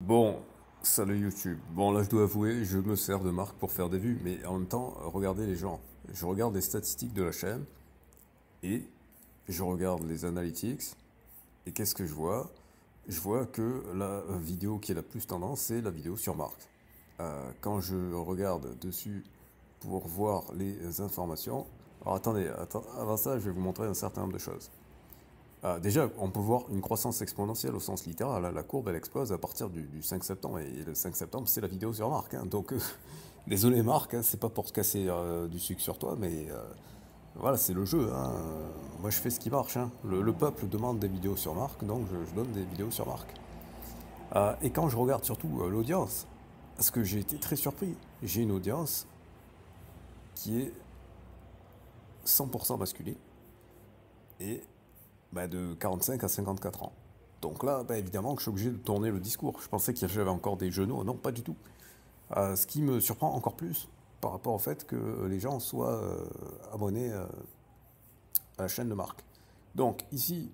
Bon, salut YouTube. Bon, là, je dois avouer, je me sers de marque pour faire des vues, mais en même temps, regardez les gens. Je regarde les statistiques de la chaîne et je regarde les analytics. Et qu'est-ce que je vois? Je vois que la vidéo qui est la plus tendance, c'est la vidéo sur marque. Quand je regarde dessus pour voir les informations. Alors avant ça, je vais vous montrer un certain nombre de choses. Déjà, on peut voir une croissance exponentielle au sens littéral. La courbe, elle explose à partir du 5 septembre. Et le 5 septembre, c'est la vidéo sur Marc, hein. Donc, désolé Marc, hein, c'est pas pour te casser du sucre sur toi, mais voilà, c'est le jeu, hein. Moi, je fais ce qui marche, hein. Le peuple demande des vidéos sur Marc, donc je donne des vidéos sur Marc. Et quand je regarde surtout l'audience, parce que j'ai été très surpris, j'ai une audience qui est 100% masculine et de 45 à 54 ans. Donc là, évidemment que je suis obligé de tourner le discours. Je pensais qu'il y avait encore des genoux, non, pas du tout. Ce qui me surprend encore plus par rapport au fait que les gens soient abonnés à la chaîne de Marc. Donc ici,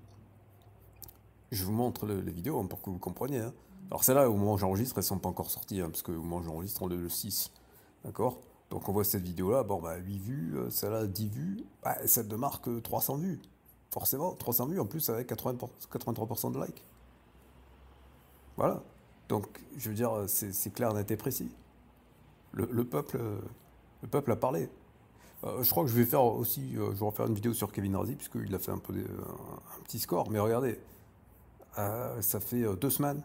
je vous montre les vidéos pour que vous compreniez, hein. Alors celles-là, au moment où j'enregistre, elles ne sont pas encore sorties, hein, parce que au moment où j'enregistre, on est le 6. D'accord. Donc on voit cette vidéo-là, 8 vues, celle-là 10 vues, celle de Marc 300 vues. Forcément, 300 vues en plus avec 83% de likes. Voilà. Donc, je veux dire, c'est clair, net et précis. Le peuple, le peuple a parlé. Je crois que je vais faire aussi, je vais refaire une vidéo sur Kevin Razi, puisqu'il a fait un petit score. Mais regardez, ça fait 2 semaines.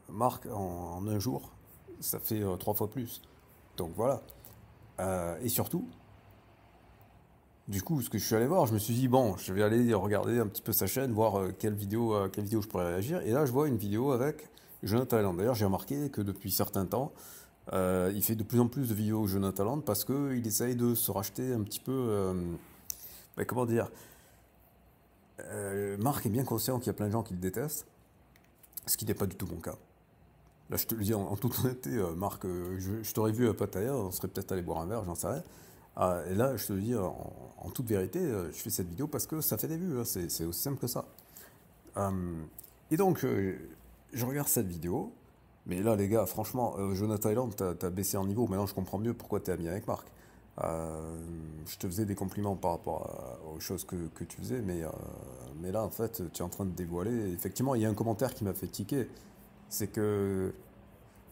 Marc, en un jour, ça fait 3 fois plus. Donc voilà. Et surtout, du coup, ce que je suis allé voir, je me suis dit, bon, je vais aller regarder un petit peu sa chaîne, voir quelle vidéo je pourrais réagir. Et là, je vois une vidéo avec Jonathan Land. D'ailleurs, j'ai remarqué que depuis certains temps, il fait de plus en plus de vidéos Jonathan Land parce qu'il essaye de se racheter un petit peu. Comment dire? Marc est bien conscient qu'il y a plein de gens qui le détestent, ce qui n'est pas du tout mon cas. Là, je te le dis en toute honnêteté, Marc, je t'aurais vu à Pattaya, on serait peut-être allé boire un verre, j'en sais rien. Et là, je te le dis en toute vérité, je fais cette vidéo parce que ça fait des vues, hein, c'est aussi simple que ça. Euh, et donc, je regarde cette vidéo, mais là, les gars, franchement, Jonathan Island, t'as baissé en niveau. Maintenant, je comprends mieux pourquoi t'es ami avec Marc. Je te faisais des compliments par rapport aux choses que tu faisais, mais là, en fait, tu es en train de dévoiler. Effectivement, il y a un commentaire qui m'a fait tiquer. C'est que,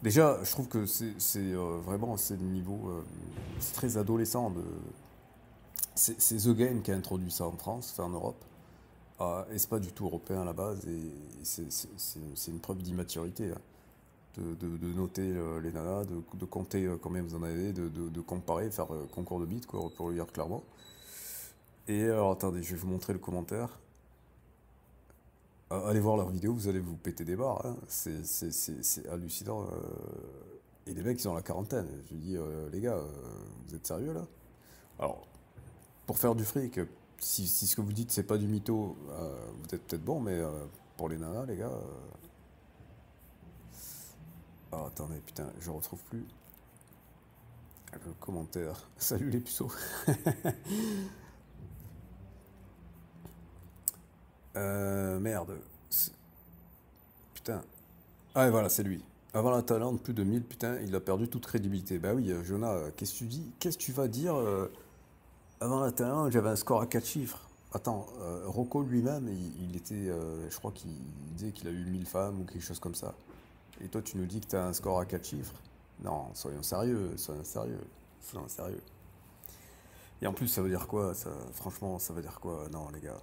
déjà, je trouve que vraiment, c'est le niveau, c'est très adolescent. C'est The Game qui a introduit ça en France, enfin en Europe. Et c'est pas du tout européen à la base, et c'est une preuve d'immaturité, hein, de noter les nanas, de compter combien vous en avez, de comparer, faire concours de bits, quoi, pour le dire clairement. Et alors attendez, je vais vous montrer le commentaire. Allez voir leur vidéo, vous allez vous péter des barres, hein. C'est hallucinant. Et les mecs, ils ont la quarantaine. Je dis, les gars, vous êtes sérieux là? Alors, pour faire du fric, si ce que vous dites c'est pas du mytho, vous êtes peut-être bon, mais pour les nanas, les gars. Oh, attendez, putain, je retrouve plus le commentaire. Salut les puceaux. Merde. Putain. Ah, et voilà, c'est lui. Avant la Thaïlande, plus de 1000, putain, il a perdu toute crédibilité. Bah oui, Jonah, qu'est-ce que tu dis? Qu'est-ce que tu vas dire avant la Thaïlande, j'avais un score à 4 chiffres. Attends, Rocco lui-même, il était. Je crois qu'il disait qu'il a eu 1000 femmes ou quelque chose comme ça. Et toi, tu nous dis que tu as un score à 4 chiffres? Non, soyons sérieux, soyons sérieux, soyons sérieux. Et en plus, ça veut dire quoi ça, franchement, ça veut dire quoi? Non, les gars.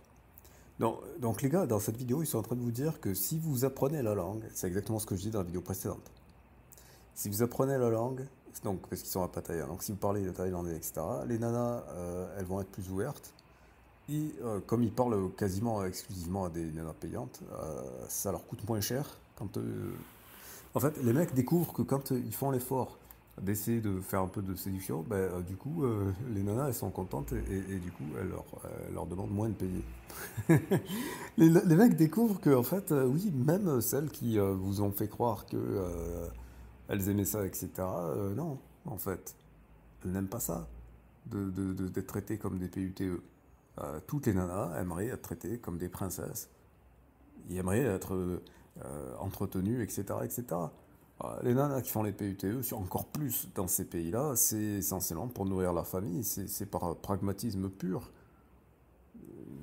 Non, donc les gars, dans cette vidéo, ils sont en train de vous dire que si vous apprenez la langue, c'est exactement ce que je dis dans la vidéo précédente. Si vous apprenez la langue, donc parce qu'ils sont à Pattaya, donc si vous parlez le thaïlandais, etc., les nanas, elles vont être plus ouvertes. Et comme ils parlent quasiment exclusivement à des nanas payantes, ça leur coûte moins cher quand en fait, les mecs découvrent que quand ils font l'effort d'essayer de faire un peu de séduction, du coup, les nanas, elles sont contentes et du coup, elles leur demandent moins de payer. Les mecs découvrent que, en fait, oui, même celles qui vous ont fait croire que elles aimaient ça, etc., non, en fait, elles n'aiment pas ça, d'être traitées comme des PUTE. Toutes les nanas aimeraient être traitées comme des princesses. Ils aimeraient être entretenues, etc., etc. Les nanas qui font les PUTE, encore plus dans ces pays-là, c'est essentiellement pour nourrir la famille, c'est par pragmatisme pur.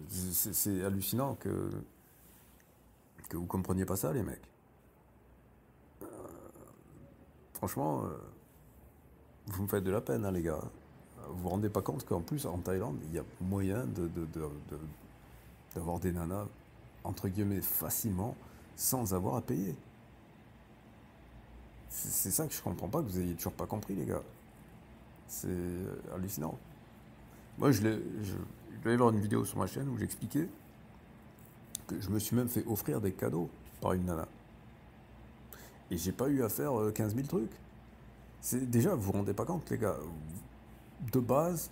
C'est hallucinant que vous compreniez pas ça, les mecs. Franchement, vous me faites de la peine, hein, les gars. Vous vous rendez pas compte qu'en plus, en Thaïlande, il y a moyen d'avoir des nanas, entre guillemets, facilement, sans avoir à payer. C'est ça que je comprends pas, que vous ayez toujours pas compris, les gars. C'est hallucinant. Moi, je devais voir une vidéo sur ma chaîne où j'expliquais que je me suis même fait offrir des cadeaux par une nana. Et j'ai pas eu à faire 15 000 trucs. Déjà, vous vous rendez pas compte, les gars. De base,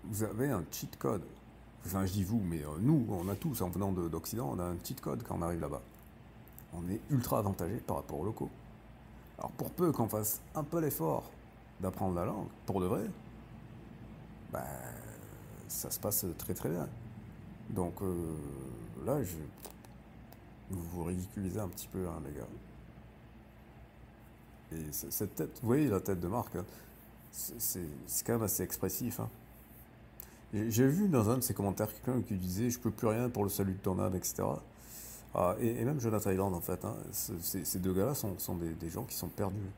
vous avez un cheat code. Enfin, je dis vous, mais nous, on a tous, en venant d'Occident, on a un cheat code quand on arrive là-bas. On est ultra avantagé par rapport aux locaux. Alors, pour peu qu'on fasse un peu l'effort d'apprendre la langue, pour de vrai, bah, ça se passe très très bien. Donc là, vous vous ridiculisez un petit peu, hein, les gars. Et cette tête, vous voyez la tête de Marc, hein, c'est quand même assez expressif, hein. J'ai vu dans un de ses commentaires quelqu'un qui disait je peux plus rien pour le salut de ton âme, etc. Ah, et même Jonathan Island, en fait, hein, ces deux gars-là sont des gens qui sont perdus.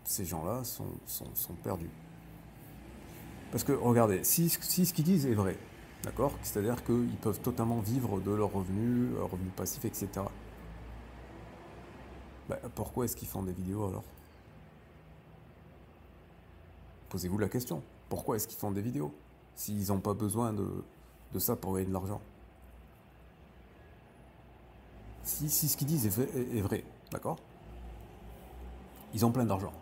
Ces gens-là sont perdus. Parce que, regardez, si ce qu'ils disent est vrai, d'accord, c'est-à-dire qu'ils peuvent totalement vivre de leurs revenus passifs, etc. Bah, pourquoi est-ce qu'ils font des vidéos alors? Posez-vous la question. Pourquoi est-ce qu'ils font des vidéos s'ils n'ont pas besoin de ça pour gagner de l'argent? Si ce qu'ils disent est vrai, d'accord, ils ont plein d'argent.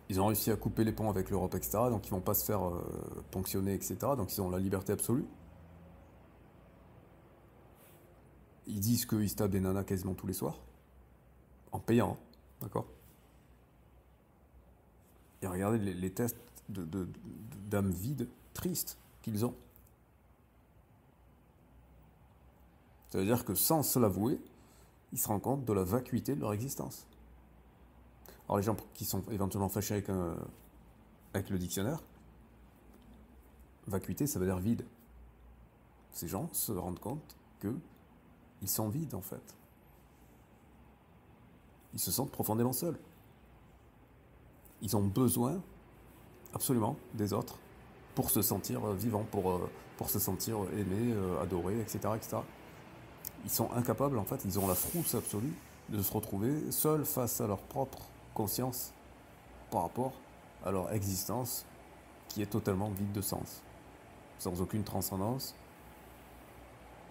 Ils ont réussi à couper les ponts avec l'Europe, etc. Donc ils vont pas se faire ponctionner, etc. Donc ils ont la liberté absolue. Ils disent qu'ils se tapent des nanas quasiment tous les soirs, en payant, hein, d'accord. Et regardez les tests d'âmes vides, tristes qu'ils ont. Ça veut dire que sans se l'avouer, ils se rendent compte de la vacuité de leur existence. Alors les gens qui sont éventuellement fâchés avec le dictionnaire, vacuité, ça veut dire vide. Ces gens se rendent compte qu'ils sont vides, en fait. Ils se sentent profondément seuls. Ils ont besoin, absolument, des autres pour se sentir vivants, pour se sentir aimés, adorés, etc., etc. Ils sont incapables, en fait, ils ont la frousse absolue de se retrouver seuls face à leur propre conscience par rapport à leur existence qui est totalement vide de sens, sans aucune transcendance,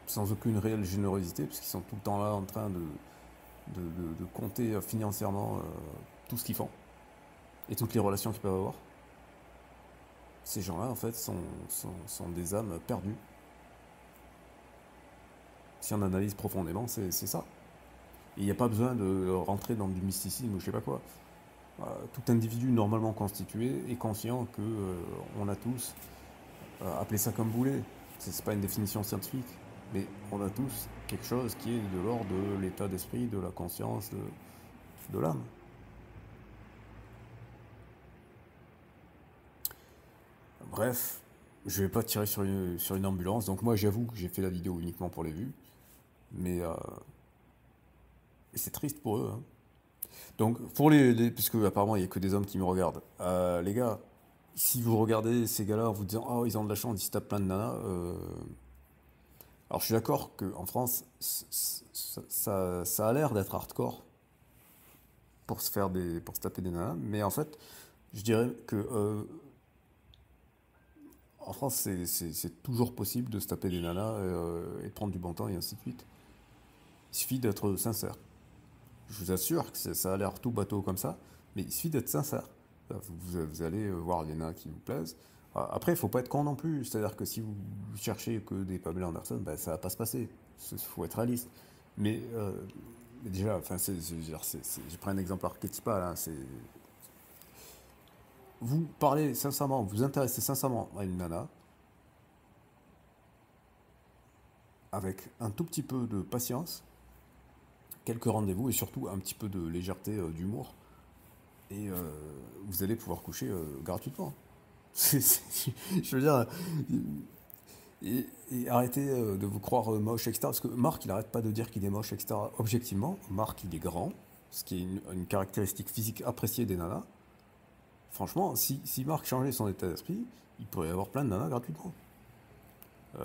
sans aucune réelle générosité, puisqu'ils sont tout le temps là en train de compter financièrement tout ce qu'ils font et toutes les relations qu'ils peuvent avoir. Ces gens-là, en fait, sont des âmes perdues. Si on analyse profondément, c'est ça. Et il n'y a pas besoin de rentrer dans du mysticisme ou je sais pas quoi. Tout individu normalement constitué est conscient que on a tous, appelez ça comme vous voulez, c'est pas une définition scientifique, mais on a tous quelque chose qui est de l'ordre de l'état d'esprit, de la conscience, de l'âme. Bref, je vais pas tirer sur une ambulance, donc moi j'avoue que j'ai fait la vidéo uniquement pour les vues, mais c'est triste pour eux, hein. Donc, pour puisque apparemment il n'y a que des hommes qui me regardent, les gars, si vous regardez ces gars-là en vous disant oh ils ont de la chance, ils se tapent plein de nanas, alors je suis d'accord qu'en France, ça a l'air d'être hardcore pour se taper des nanas, mais en fait, je dirais que en France c'est toujours possible de se taper des nanas et de prendre du bon temps et ainsi de suite. Il suffit d'être sincère. Je vous assure que ça a l'air tout bateau comme ça, mais il suffit d'être sincère. Vous allez voir les nains qui vous plaisent. Après, il faut pas être con non plus. C'est-à-dire que si vous cherchez que des Pamela Anderson, ben, ça va pas se passer. Il faut être réaliste. Mais déjà, enfin, je prends un exemple archétypal. Hein, vous parlez sincèrement, vous intéressez sincèrement à une nana. avec un tout petit peu de patience, quelques rendez-vous et surtout un petit peu de légèreté, d'humour, et vous allez pouvoir coucher gratuitement. Je veux dire, et arrêtez de vous croire moche, etc. Parce que Marc, il arrête pas de dire qu'il est moche, etc. Objectivement, Marc, il est grand, ce qui est une caractéristique physique appréciée des nanas. Franchement, si Marc changeait son état d'esprit, il pourrait y avoir plein de nanas gratuitement.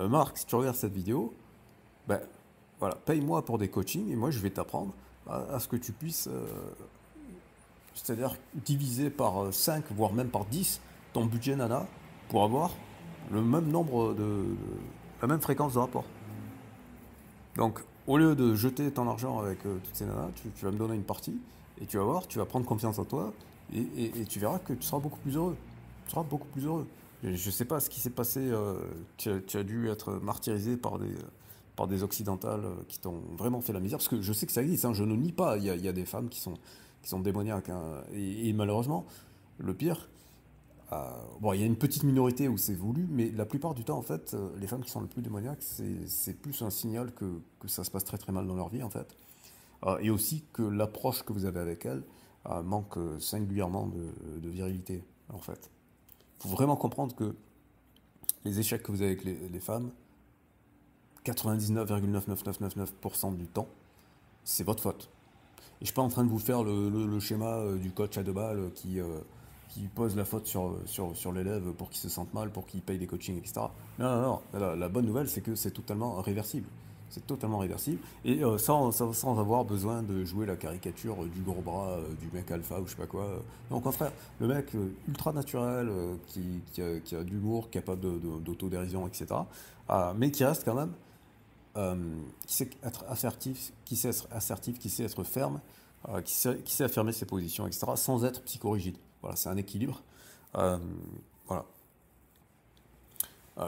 Marc, si tu regardes cette vidéo, ben voilà, paye-moi pour des coachings et moi je vais t'apprendre à ce que tu puisses, c'est-à-dire diviser par 5 voire même par 10 ton budget nana pour avoir le même nombre la même fréquence de rapport. Donc, au lieu de jeter ton argent avec toutes ces nanas, tu vas me donner une partie et tu vas voir, tu vas prendre confiance en toi et tu verras que tu seras beaucoup plus heureux. Tu seras beaucoup plus heureux. Et je sais pas ce qui s'est passé, tu as dû être martyrisé par des occidentales qui t'ont vraiment fait la misère, parce que je sais que ça existe, hein, je ne nie pas, il y a des femmes qui sont démoniaques, hein, et malheureusement, le pire, bon, il y a une petite minorité où c'est voulu, mais la plupart du temps, en fait, les femmes qui sont le plus démoniaques, c'est plus un signal que ça se passe très très mal dans leur vie, en fait. Et aussi que l'approche que vous avez avec elles manque singulièrement de virilité, en fait. Il faut vraiment comprendre que les échecs que vous avez avec les femmes, 99,99999% du temps, c'est votre faute. Et je suis pas en train de vous faire le schéma du coach à deux balles qui pose la faute sur l'élève pour qu'il se sente mal, pour qu'il paye des coachings, etc. Non, non, non. La bonne nouvelle, c'est que c'est totalement réversible. C'est totalement réversible. Et sans avoir besoin de jouer la caricature du gros bras, du mec alpha ou je sais pas quoi. Non, au contraire, le mec ultra naturel, qui a de l'humour, capable d'autodérision, etc. Mais qui reste quand même euh, qui sait être assertif, qui sait être ferme, qui sait affirmer ses positions, etc., sans être psychorigide. Voilà, c'est un équilibre. Euh, voilà.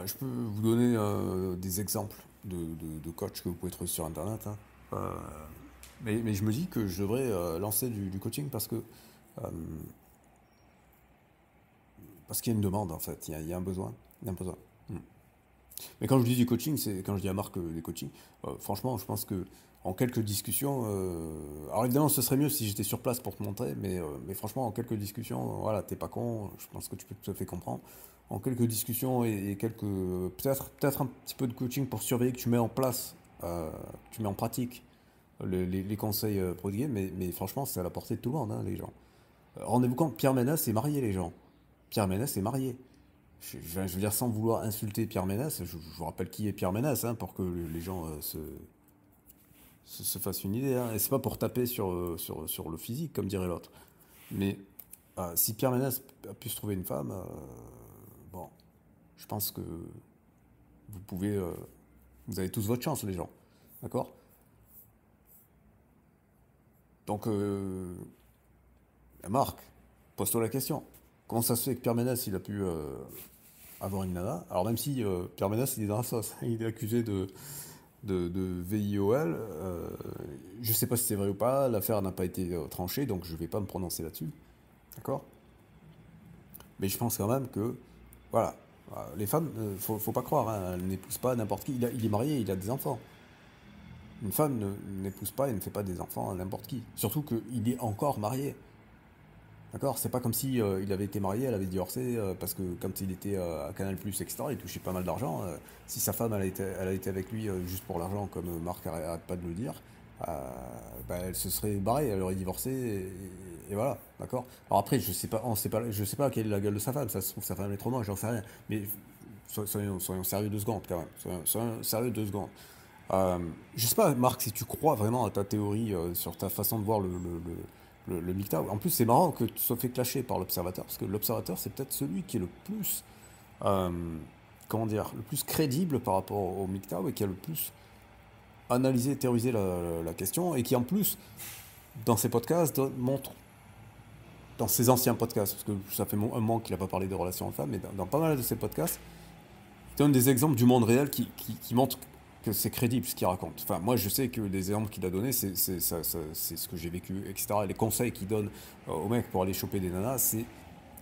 Je peux vous donner des exemples de coachs que vous pouvez trouver sur Internet, hein. Euh, mais je me dis que je devrais lancer du coaching euh, parce qu'il y a une demande, en fait. Il y a un besoin. Il y a un besoin. Hmm. Mais quand je dis du coaching, c'est quand je dis à Marc des coachings, franchement, je pense que en quelques discussions, alors évidemment, ce serait mieux si j'étais sur place pour te montrer, mais franchement, en quelques discussions, voilà, t'es pas con, je pense que tu peux tout à fait comprendre. En quelques discussions et quelques, peut-être un petit peu de coaching pour surveiller que tu mets en place, tu mets en pratique les conseils prodigués, mais franchement, c'est à la portée de tout le monde, hein, les gens. Rendez-vous compte, Pierre Ménès est marié, les gens. Pierre Ménès est marié. Je veux dire, sans vouloir insulter Pierre Ménès, je vous rappelle qui est Pierre Ménès, hein, pour que les gens se fassent une idée, hein. Et c'est pas pour taper sur le physique, comme dirait l'autre. Mais si Pierre Ménès a pu se trouver une femme, bon, je pense que vous pouvez. Vous avez tous votre chance, les gens. D'accord? Donc, Marc, pose-toi la question. Comment ça se fait que Pierre Ménès, il a pu avoir une nana? Alors, même si Pierre Ménès, il est dans la sauce, il est accusé de VIOL. Je sais pas si c'est vrai ou pas, l'affaire n'a pas été tranchée, donc je vais pas me prononcer là-dessus. D'accord? Mais je pense quand même que, voilà, les femmes, faut pas croire, hein, elles n'épousent pas n'importe qui. Il est marié, il a des enfants. Une femme n'épouse pas et ne fait pas des enfants à n'importe qui. Surtout qu'il est encore marié. D'accord? C'est pas comme si il avait été marié, elle avait divorcé, parce que quand il était à Canal+, etc., il touchait pas mal d'argent. Si sa femme, elle a été avec lui juste pour l'argent, comme Marc arrête pas de le dire, bah, elle se serait barrée, elle aurait divorcé, et voilà, d'accord? Alors après, je sais pas quelle est la gueule de sa femme, ça se trouve, sa femme est trop moche, j'en sais rien. Mais soyons sérieux 2 secondes, quand même. Soyons sérieux 2 secondes. Euh, je sais pas, Marc, si tu crois vraiment à ta théorie sur ta façon de voir le MGTOW. En plus, c'est marrant que tu sois fait clasher par l'observateur, parce que l'observateur, c'est peut-être celui qui est le plus, euh, comment dire, le plus crédible par rapport au MGTOW et qui a le plus analysé, théorisé la question, et qui en plus, dans ses podcasts, montre, dans ses anciens podcasts, parce que ça fait un moment qu'il n'a pas parlé de relations hommes-femmes, mais dans pas mal de ses podcasts, il donne des exemples du monde réel qui montrent que c'est crédible ce qu'il raconte. Enfin, moi, je sais que les exemples qu'il a donnés, c'est ce que j'ai vécu, etc. Les conseils qu'il donne aux mecs pour aller choper des nanas,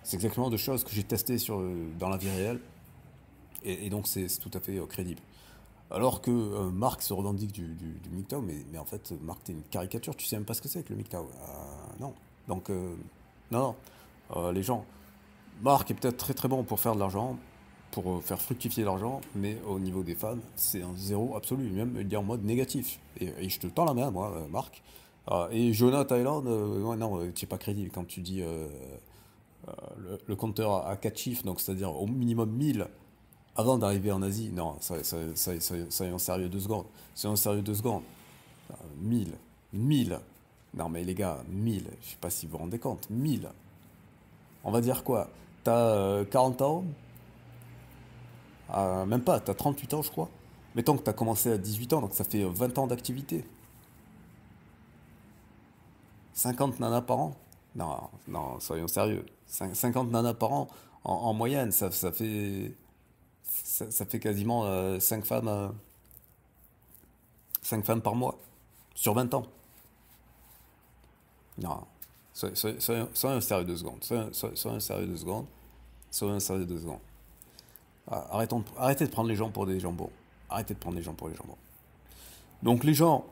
c'est exactement des choses que j'ai testées dans la vie réelle. Et donc, c'est tout à fait crédible. Alors que Marc se revendique du MGTOW, mais en fait, Marc, t'es une caricature, tu sais même pas ce que c'est que le MGTOW. Non. Donc, non, non. Les gens, Marc est peut-être très très bon pour faire de l'argent, pour faire fructifier l'argent, mais au niveau des femmes, c'est un zéro absolu, même il est en mode négatif. Et je te tends la main, moi, Marc. Et Jonah Thailand, ouais, non, tu n'es pas crédible quand tu dis le compteur à 4 chiffres, donc c'est-à-dire au minimum 1000 avant d'arriver en Asie. Non, soyons sérieux 2 secondes. Soyons sérieux 2 secondes. 1000, 1000. Non mais les gars, 1000, je sais pas si vous vous rendez compte, 1000. On va dire quoi? T'as 40 ans. Même pas, t'as 38 ans, je crois. Mettons que t'as commencé à 18 ans, donc ça fait 20 ans d'activité. 50 nanas par an? Non, non, soyons sérieux. 50 nanas par an, en moyenne, ça fait quasiment 5 femmes, 5 femmes par mois, sur 20 ans. Non, soyons sérieux 2 secondes. Soyons sérieux 2 secondes. Soyons sérieux 2 secondes. Arrêtez de prendre les gens pour des jambons. Arrêtez de prendre les gens pour les jambons. Donc les gens,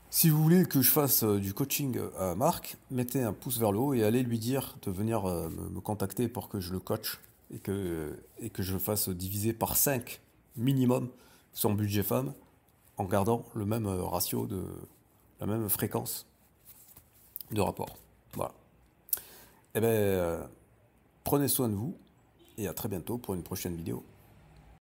si vous voulez que je fasse du coaching à Marc, mettez un pouce vers le haut et allez lui dire de venir me contacter pour que je le coach et que je fasse diviser par 5 minimum son budget femme en gardant le même ratio la même fréquence de rapport. Voilà. Eh bien, prenez soin de vous et à très bientôt pour une prochaine vidéo.